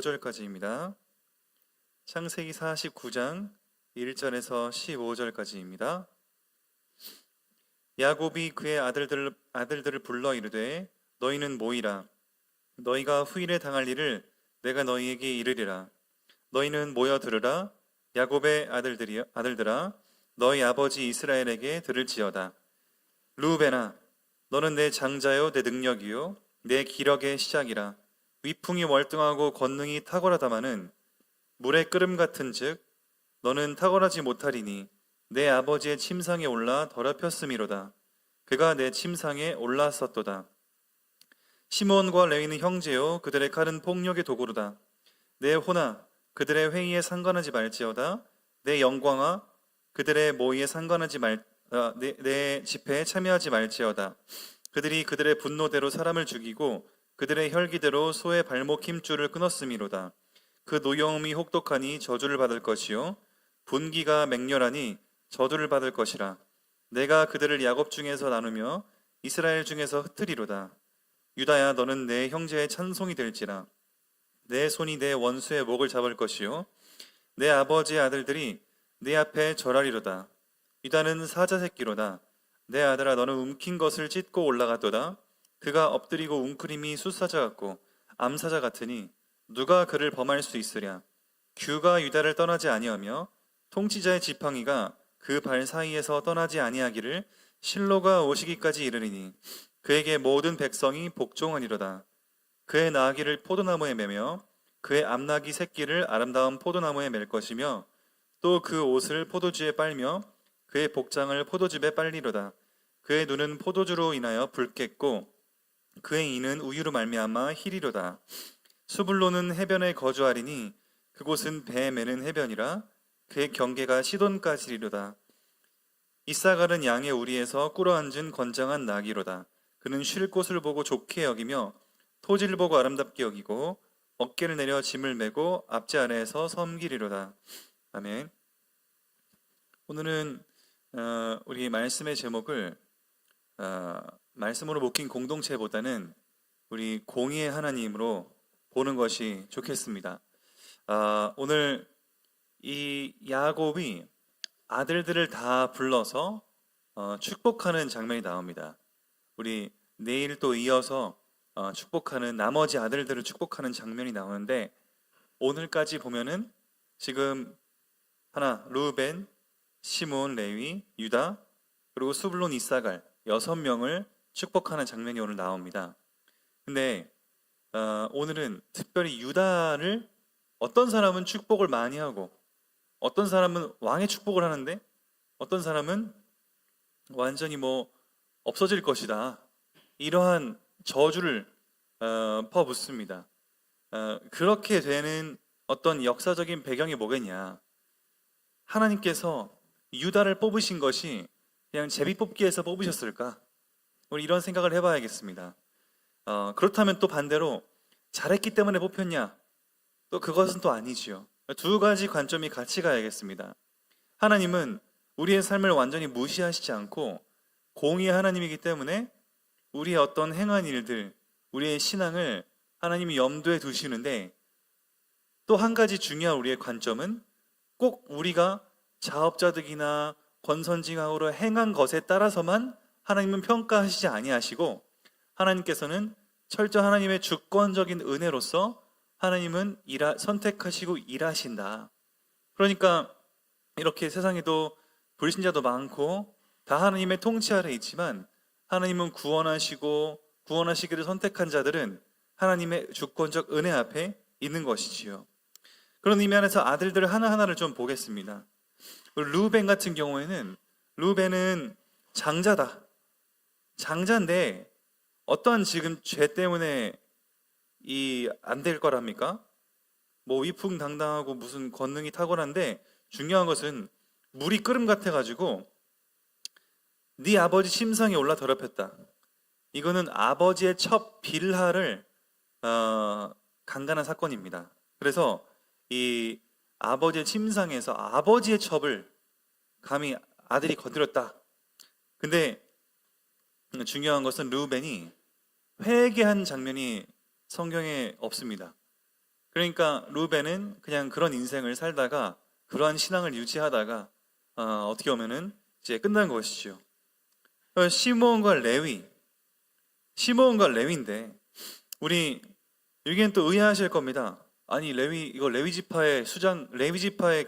5절까지입니다. 창세기 49장 1절에서 15절까지입니다. 야곱이 그의 아들들을 불러 이르되 너희는 모이라. 너희가 후일에 당할 일을 내가 너희에게 이르리라. 너희는 모여 들으라. 야곱의 아들들아 너희 아버지 이스라엘에게 들을지어다. 르우벤아 너는 내 장자요 내 능력이요 내 기력의 시작이라. 위풍이 월등하고 권능이 탁월하다마는 물의 끓음 같은즉 너는 탁월하지 못하리니 내 아버지의 침상에 올라 더럽혔음이로다. 그가 내 침상에 올랐었도다. 시몬과 레위는 형제요 그들의 칼은 폭력의 도구로다. 내 호나 그들의 회의에 상관하지 말지어다. 내 영광아 그들의 모의에 내 집회에 참여하지 말지어다. 그들이 그들의 분노대로 사람을 죽이고 그들의 혈기대로 소의 발목 힘줄을 끊었음이로다. 그 노여움이 혹독하니 저주를 받을 것이요 분기가 맹렬하니 저주를 받을 것이라. 내가 그들을 야곱 중에서 나누며 이스라엘 중에서 흩으리로다. 유다야 너는 내 형제의 찬송이 될지라. 내 손이 내 원수의 목을 잡을 것이요 내 아버지의 아들들이 내 앞에 절하리로다. 유다는 사자 새끼로다. 내 아들아 너는 움킨 것을 찢고 올라갔도다. 그가 엎드리고 웅크림이 숫사자 같고 암사자 같으니 누가 그를 범할 수 있으랴. 규가 유다를 떠나지 아니하며 통치자의 지팡이가 그 발 사이에서 떠나지 아니하기를 실로가 오시기까지 이르리니 그에게 모든 백성이 복종하니로다. 그의 나귀를 포도나무에 매며 그의 암나귀 새끼를 아름다운 포도나무에 맬 것이며 또 그 옷을 포도주에 빨며 그의 복장을 포도즙에 빨리로다. 그의 눈은 포도주로 인하여 붉겠고 그의 이는 우유로 말미암아 희리로다. 수불로는 해변에 거주하리니 그곳은 배 매는 해변이라. 그의 경계가 시돈까지리로다. 이사갈은 양의 우리에서 꿇어앉은 건장한 나귀로다. 그는 쉴 곳을 보고 좋게 여기며 토지를 보고 아름답게 여기고 어깨를 내려 짐을 메고 앞제 아래에서 섬기리로다. 아멘. 오늘은 우리 말씀의 제목을 말씀으로 묶인 공동체보다는 우리 공의의 하나님으로 보는 것이 좋겠습니다. 오늘 이 야곱이 아들들을 다 불러서 축복하는 장면이 나옵니다. 우리 내일 또 이어서 축복하는 나머지 아들들을 축복하는 장면이 나오는데 오늘까지 보면은 지금 르우벤, 시몬, 레위, 유다 그리고 수블론, 이사갈 6명을 축복하는 장면이 오늘 나옵니다. 근데 오늘은 특별히 유다를 어떤 사람은 축복을 많이 하고 어떤 사람은 왕의 축복을 하는데 어떤 사람은 완전히 없어질 것이다 이러한 저주를 퍼붓습니다. 그렇게 되는 어떤 역사적인 배경이 뭐겠냐. 하나님께서 유다를 뽑으신 것이 그냥 제비뽑기에서 뽑으셨을까? 우리 이런 생각을 해봐야겠습니다. 그렇다면 또 반대로 잘했기 때문에 뽑혔냐? 또 그것은 또 아니지요. 두 가지 관점이 같이 가야겠습니다. 하나님은 우리의 삶을 완전히 무시하시지 않고 공의의 하나님이기 때문에 우리의 어떤 행한 일들, 우리의 신앙을 하나님이 염두에 두시는데 또 한 가지 중요한 우리의 관점은 꼭 우리가 자업자득이나 권선징악으로 행한 것에 따라서만 하나님은 평가하시지 아니하시고 하나님께서는 철저 하나님의 주권적인 은혜로서 하나님은 선택하시고 일하신다. 그러니까 이렇게 세상에도 불신자도 많고 다 하나님의 통치 아래 있지만 하나님은 구원하시기를 선택한 자들은 하나님의 주권적 은혜 앞에 있는 것이지요. 그런 의미 안에서 아들들 하나하나를 좀 보겠습니다. 르우벤 같은 경우에는 르우벤은 장자다. 장자인데 어떠한 지금 죄 때문에 안 될 거랍니까? 위풍당당하고 무슨 권능이 탁월한데 중요한 것은 물이 끓음 같아가지고 네 아버지 침상에 올라 더럽혔다. 이거는 아버지의 첩 빌하를 강간한 사건입니다. 그래서 이 아버지의 침상에서 아버지의 첩을 감히 아들이 건드렸다. 근데 중요한 것은 르우벤이 회개한 장면이 성경에 없습니다. 그러니까 루벤은 그냥 그런 인생을 살다가 그러한 신앙을 유지하다가 어떻게 보면은 이제 끝난 것이죠. 시므온과 레위, 시므온과 레위인데 우리 여기엔 또 의아하실 겁니다. 아니 레위 이거 레위 지파의 수장 레위 지파의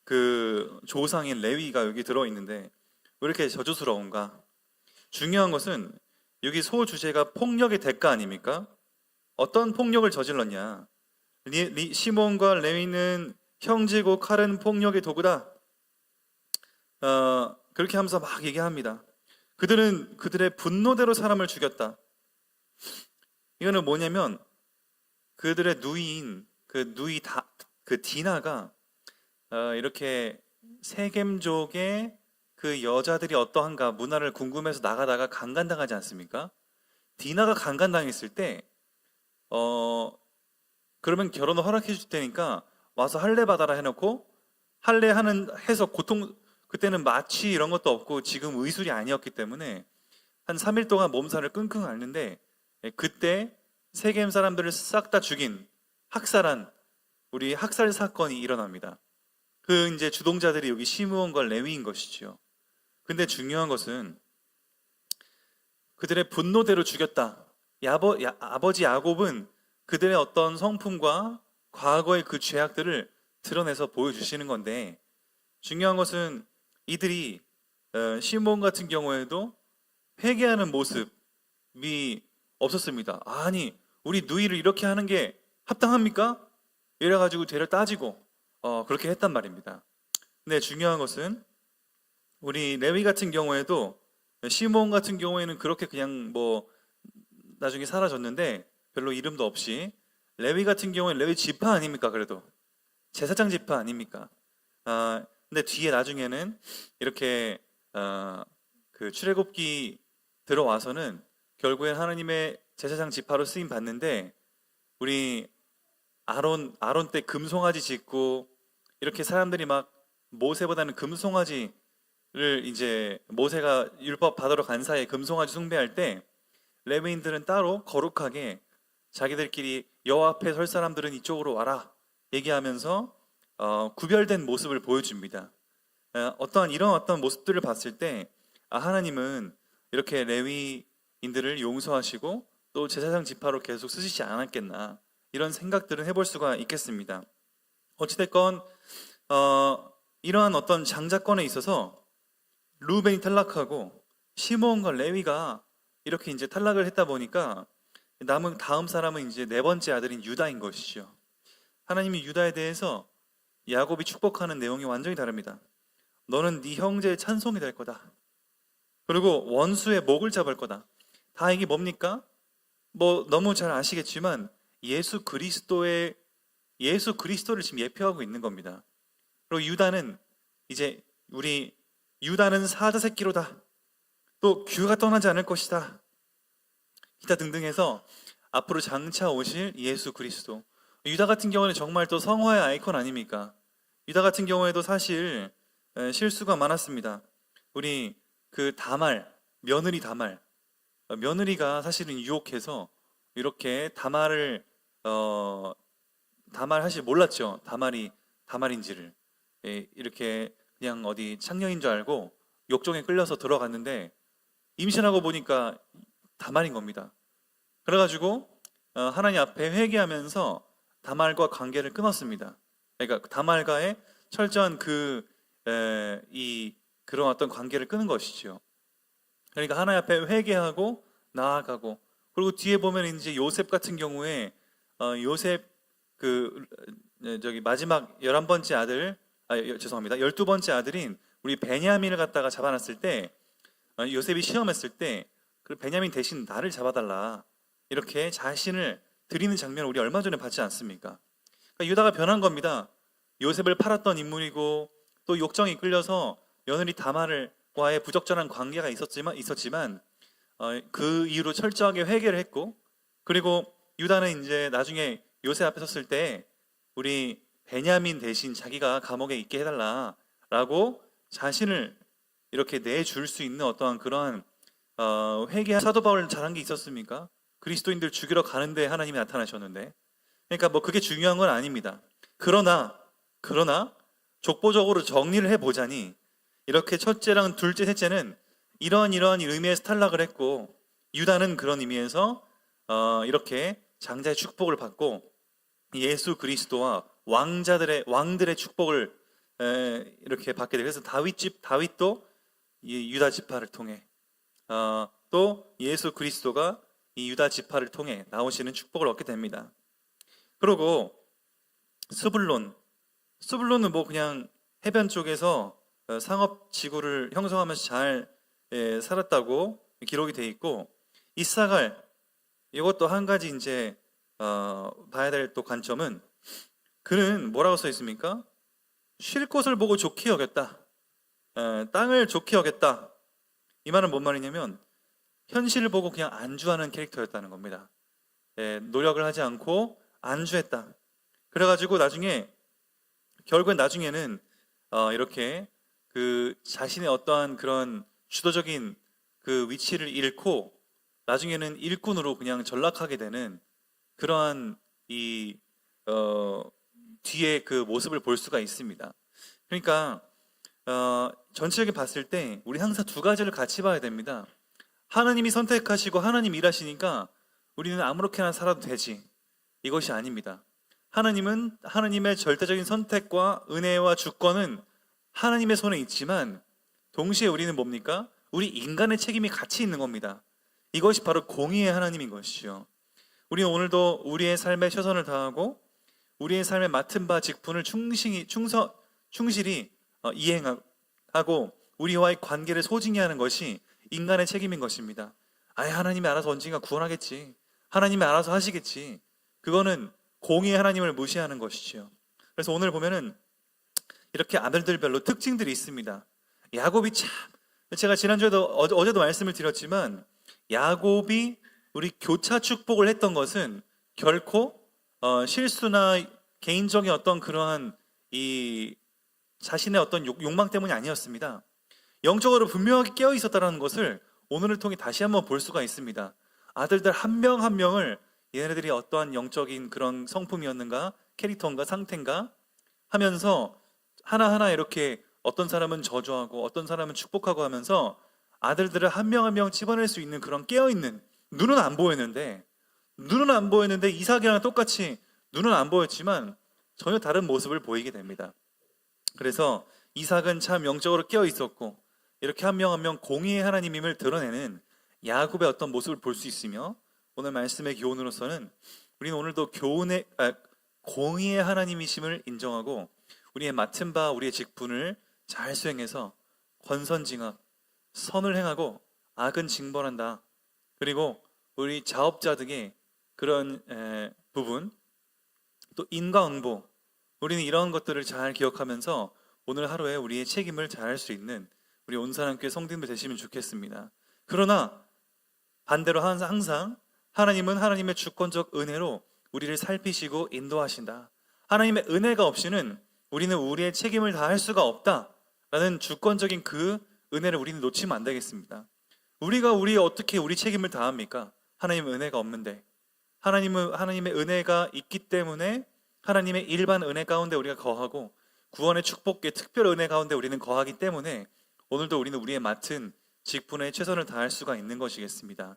그 조상인 레위가 여기 들어 있는데 왜 이렇게 저주스러운가? 중요한 것은 여기 소주제가 폭력의 대가 아닙니까? 어떤 폭력을 저질렀냐? 시몬과 레위는 형제고 칼은 폭력의 도구다. 그렇게 하면서 막 얘기합니다. 그들은 그들의 분노대로 사람을 죽였다. 이거는 뭐냐면 그들의 누이인 그 디나가 이렇게 세겜족의 그 여자들이 어떠한가 문화를 궁금해서 나가다가 강간당하지 않습니까? 디나가 강간당했을 때 그러면 결혼을 허락해 줄 테니까 와서 할례 받아라 해놓고 해서 그때는 마취 이런 것도 없고 지금 의술이 아니었기 때문에 한 3일 동안 몸살을 끙끙 앓는데 그때 세겜 사람들을 싹 다 죽인 우리 학살 사건이 일어납니다. 그 이제 주동자들이 여기 시므온과 레위인 것이죠. 근데 중요한 것은 그들의 분노대로 죽였다. 아버지 야곱은 그들의 어떤 성품과 과거의 그 죄악들을 드러내서 보여주시는 건데 중요한 것은 이들이 시므온 같은 경우에도 회개하는 모습이 없었습니다. 아니 우리 누이를 이렇게 하는 게 합당합니까? 이래가지고 죄를 따지고 그렇게 했단 말입니다. 근데 중요한 것은 우리 레위 같은 경우에도 시므온 같은 경우에는 그렇게 그냥 뭐 나중에 사라졌는데 별로 이름도 없이 레위 같은 경우에는 레위 지파 아닙니까? 그래도 제사장 지파 아닙니까? 근데 뒤에 나중에는 이렇게 그 출애굽기 들어와서는 결국엔 하나님의 제사장 지파로 쓰임 받는데 우리 아론 때 금송아지 짓고 이렇게 사람들이 막 모세보다는 금송아지를 이제 모세가 율법 받으러 간 사이에 금송아지 숭배할 때 레위인들은 따로 거룩하게 자기들끼리 여호와 앞에 설 사람들은 이쪽으로 와라 얘기하면서 구별된 모습을 보여줍니다. 이런 어떤 모습들을 봤을 때 하나님은 이렇게 레위인들을 용서하시고 또 제사장 지파로 계속 쓰시지 않았겠나 이런 생각들은 해볼 수가 있겠습니다. 어찌됐건 이러한 어떤 장자권에 있어서 루벤이 탈락하고 시므온과 레위가 이렇게 이제 탈락을 했다 보니까 남은 다음 사람은 이제 네 번째 아들인 유다인 것이죠. 하나님이 유다에 대해서 야곱이 축복하는 내용이 완전히 다릅니다. 너는 네 형제의 찬송이 될 거다. 그리고 원수의 목을 잡을 거다. 다 이게 뭡니까? 뭐 너무 잘 아시겠지만 예수 그리스도를 지금 예표하고 있는 겁니다. 그리고 유다는 이제 유다는 사자 새끼로다. 또 규가 떠나지 않을 것이다. 기타 등등 해서 앞으로 장차 오실 예수 그리스도. 유다 같은 경우는 정말 또 성화의 아이콘 아닙니까? 유다 같은 경우에도 사실 실수가 많았습니다. 우리 그 며느리 다말, 며느리가 사실은 유혹해서 이렇게 다말을 다말 사실 몰랐죠. 다말인지를 이렇게 그냥 어디 창녀인 줄 알고 욕정에 끌려서 들어갔는데 임신하고 보니까 다말인 겁니다. 그래가지고 하나님 앞에 회개하면서 다말과 관계를 끊었습니다. 그러니까 다말과의 철저한 그런 어떤 관계를 끊은 것이죠. 그러니까 하나님 앞에 회개하고 나아가고 그리고 뒤에 보면 이제 요셉 같은 경우에 요셉 마지막 11번째 아들 죄송합니다. 12번째 아들인 우리 베냐민을 갖다가 잡아놨을 때 요셉이 시험했을 때 그 베냐민 대신 나를 잡아달라 이렇게 자신을 드리는 장면을 우리 얼마 전에 봤지 않습니까? 그러니까 유다가 변한 겁니다. 요셉을 팔았던 인물이고 또 욕정이 끌려서 며느리 다말과의 부적절한 관계가 있었지만 그 이후로 철저하게 회개를 했고 그리고 유다는 이제 나중에 요셉 앞에 섰을 때 우리 베냐민 대신 자기가 감옥에 있게 해달라라고 자신을 이렇게 내줄 수 있는 어떠한 그러한 회개한 사도 바울 잘한 게 있었습니까? 그리스도인들 죽이러 가는데 하나님이 나타나셨는데 그러니까 뭐 그게 중요한 건 아닙니다. 그러나 족보적으로 정리를 해보자니 이렇게 첫째랑 둘째, 셋째는 이러한 의미에서 탈락을 했고, 유다는 그런 의미에서 이렇게 장자의 축복을 받고 예수 그리스도와 왕들의 축복을 이렇게 받게 되고, 그래서 다윗도 이 유다 지파를 통해 또 예수 그리스도가 이 유다 지파를 통해 나오시는 축복을 얻게 됩니다. 그리고 스불론은 뭐 그냥 해변 쪽에서 상업 지구를 형성하면서 잘 살았다고 기록이 돼 있고, 이사갈, 이것도 한 가지 이제 봐야 될 또 관점은, 그는 뭐라고 써 있습니까? 쉴 곳을 보고 좋게 여겼다. 땅을 좋게 여겼다. 이 말은 뭔 말이냐면 현실을 보고 그냥 안주하는 캐릭터였다는 겁니다. 노력을 하지 않고 안주했다. 그래가지고 결국엔 나중에는 이렇게 그 자신의 어떠한 그런 주도적인 그 위치를 잃고 나중에는 일꾼으로 그냥 전락하게 되는 그러한 뒤에 그 모습을 볼 수가 있습니다. 그러니까 전체적으로 봤을 때 우리 항상 두 가지를 같이 봐야 됩니다. 하나님이 선택하시고 하나님 일하시니까 우리는 아무렇게나 살아도 되지, 이것이 아닙니다. 하나님은 하나님의 절대적인 선택과 은혜와 주권은 하나님의 손에 있지만, 동시에 우리는 뭡니까? 우리 인간의 책임이 같이 있는 겁니다. 이것이 바로 공의의 하나님인 것이죠. 우리는 오늘도 우리의 삶에 최선을 다하고 우리의 삶에 맡은 바 직분을 충실히 이행하고 우리와의 관계를 소중히 하는 것이 인간의 책임인 것입니다. 하나님이 알아서 언젠가 구원하겠지, 하나님이 알아서 하시겠지, 그거는 공의의 하나님을 무시하는 것이죠. 그래서 오늘 보면은 이렇게 아들들별로 특징들이 있습니다. 야곱이 참, 제가 지난주에도 어제도 말씀을 드렸지만, 야곱이 우리 교차 축복을 했던 것은 결코 실수나 개인적인 어떤 그러한 이 자신의 어떤 욕망 때문이 아니었습니다. 영적으로 분명하게 깨어 있었다는 것을 오늘을 통해 다시 한번 볼 수가 있습니다. 아들들 한 명 한 명을 얘네들이 어떠한 영적인 그런 성품이었는가, 캐릭터인가, 상태인가 하면서 하나하나 이렇게 어떤 사람은 저주하고 어떤 사람은 축복하고 하면서 아들들을 한 명 한 명 집어낼 수 있는 그런 깨어있는, 눈은 안 보였는데 이삭이랑 똑같이 눈은 안 보였지만 전혀 다른 모습을 보이게 됩니다. 그래서 이삭은 참 영적으로 깨어 있었고 이렇게 한 명 한 명 공의의 하나님임을 드러내는 야곱의 어떤 모습을 볼 수 있으며, 오늘 말씀의 교훈으로서는 우리는 오늘도 공의의 하나님이심을 인정하고 우리의 맡은 바 우리의 직분을 잘 수행해서 권선징악, 선을 행하고 악은 징벌한다. 그리고 우리 자업자 등의 그런 부분, 또 인과응보, 우리는 이런 것들을 잘 기억하면서 오늘 하루에 우리의 책임을 잘할 수 있는 우리 온사람교회 성도님들 되시면 좋겠습니다. 그러나 반대로 항상 하나님은 하나님의 주권적 은혜로 우리를 살피시고 인도하신다. 하나님의 은혜가 없이는 우리는 우리의 책임을 다할 수가 없다라는 주권적인 그 은혜를 우리는 놓치면 안 되겠습니다. 우리가 어떻게 우리 책임을 다합니까? 하나님의 은혜가 없는데. 하나님의 은혜가 있기 때문에 하나님의 일반 은혜 가운데 우리가 거하고 구원의 축복의 특별 은혜 가운데 우리는 거하기 때문에 오늘도 우리는 우리의 맡은 직분에 최선을 다할 수가 있는 것이겠습니다.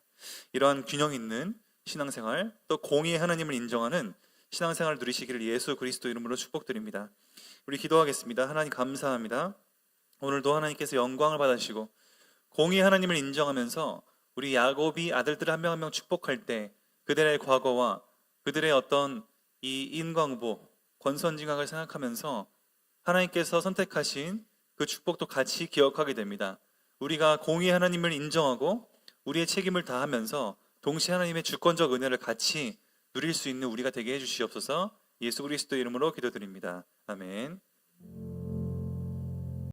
이러한 균형 있는 신앙생활, 또 공의의 하나님을 인정하는 신앙생활을 누리시기를 예수 그리스도 이름으로 축복드립니다. 우리 기도하겠습니다. 하나님 감사합니다. 오늘도 하나님께서 영광을 받으시고 공의의 하나님을 인정하면서 우리 야곱이 아들들 한 명 한 명 축복할 때 그들의 과거와 그들의 어떤 이 인광보, 권선징악을 생각하면서 하나님께서 선택하신 그 축복도 같이 기억하게 됩니다. 우리가 공의의 하나님을 인정하고 우리의 책임을 다하면서 동시에 하나님의 주권적 은혜를 같이 누릴 수 있는 우리가 되게 해주시옵소서. 예수 그리스도 이름으로 기도드립니다. 아멘.